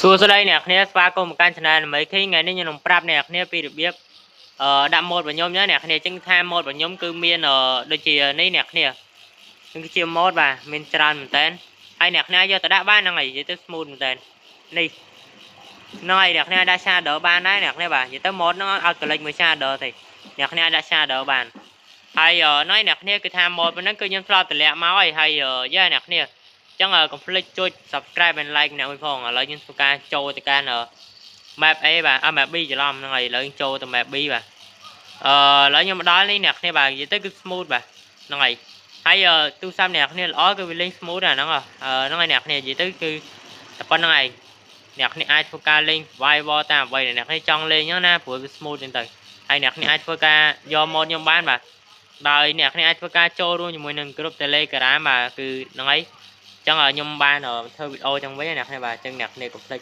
សួស្តីអ្នកគ្នាស្វាគមន៍មកកាន់ channel ល្មីឃីថ្ងៃនេះខ្ញុំនឹងប្រាប់អ្នកគ្នាពីរបៀបដាក់ម៉ូតរបស់ខ្ញុំណាអ្នកគ្នាចឹងថាម៉ូតរបស់ខ្ញុំគឺមានដូចជានេះអ្នកគ្នានឹងគឺជាម៉ូតបាទមានច្រើនមែនតើហើយអ្នកគ្នាយកទៅដាក់បានហ្នឹងហើយនិយាយទៅ smooth មែនតើនេះហ្នឹងហើយអ្នកគ្នាដាក់ shadow បានដែរអ្នកគ្នាបាទនិយាយទៅម៉ូតហ្នឹងឲ្យកលិចមួយ shadow ទេអ្នកគ្នាដាក់ shadow បានហើយហ្នឹងហើយអ្នកគ្នាគឺថាម៉ូតប៉ុណ្ណឹងគឺខ្ញុំធ្លាប់តម្លាក់មកហើយយ៉ាអ្នកគ្នាចឹងកុំភ្លេចចុច subscribe and like ម្នាក់មួយផងឥឡូវខ្ញុំធ្វើការចូលទៅកាន់map A បាទmap B ច្រឡំហ្នឹងហើយឥឡូវចូលទៅ map B បាទឥឡូវខ្ញុំមកដល់នេះអ្នកគ្នាបាទនិយាយទៅគឺ smooth បាទហ្នឹងហើយទូរស័ព្ទអ្នកគ្នាល្អគឺវាលេង smooth អាហ្នឹងហ្នឹងហើយអ្នកគ្នានិយាយទៅគឺតែប៉ុណ្្នឹងឯងអ្នកគ្នាអាចធ្វើការលេង survival តាមអ្វីដែលអ្នកគ្នាចង់លេងហ្នឹងណាព្រោះវា smooth ចឹងទៅហើយអ្នកគ្នាអាចធ្វើការយក mode ខ្ញុំបានបាទដោយអ្នកគ្នាអាចធ្វើការចូលរួមជាមួយនឹង group Telegram បាទគឺហ្នឹងហើយចឹងខ្ញុំបានធ្វើវីដេអូចឹងវិញអ្នកគ្នាបាទចឹងអ្នកគ្នាកុំភ្លេច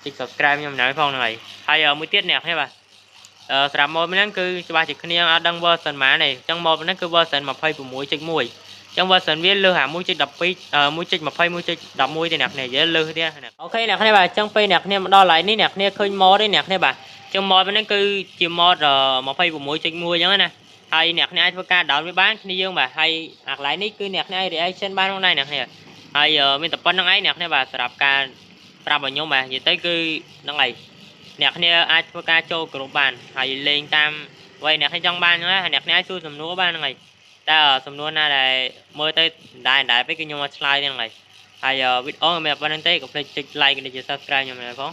ចុច subscribe ខ្ញុំណាផងហ្នឹងហើយមួយទៀតអ្នកគ្នាបាទសម្រាប់ mode ហ្នឹងគឺច្បាស់ជាគ្នាអត់ដឹង version ម៉ានទេចឹង mode ហ្នឹងគឺ version 26.1ចឹង version វាលើសអា 1.12 1.20 1.11 ទេអ្នកគ្នានិយាយលើសទៀតអូខេអ្នកគ្នាបាទចឹងពេលអ្នកគ្នាមកដល់ឡៃនេះអ្នកគ្នាឃើញ mode ទេអ្នកគ្នាបាទចឹង mode ហ្នឹងគឺជា mode 26.1ចឹងណាហើយអ្នកគ្នាអាចធ្វើការ download វាបានគ្នាយើងបាទហើយអាកន្លែងនេះគឺអ្នកគ្នាអាច reaction បានផងដែរអ្នកគ្នាហើយមានតែប៉ុណ្្នឹងឯងអ្នកគ្នាបាទសម្រាប់ការប្រាប់ឲ្យខ្ញុំបាទនិយាយទៅគឺហ្នឹងហើយអ្នកគ្នាអាចធ្វើការចូលក្រុមបានហើយលេងតាមអ្វីអ្នកគ្នាចង់បានហ្នឹងហើយអ្នកគ្នាអាចសួរសំណួរបានហ្នឹងហើយតែសំណួរណាដែលមើលទៅដែរពេកគឺខ្ញុំអត់ឆ្លើយទេហ្នឹងហើយវីដេអូមានប៉ុណ្្នឹងទេកុំភ្លេចចុច like និង subscribe ខ្ញុំផង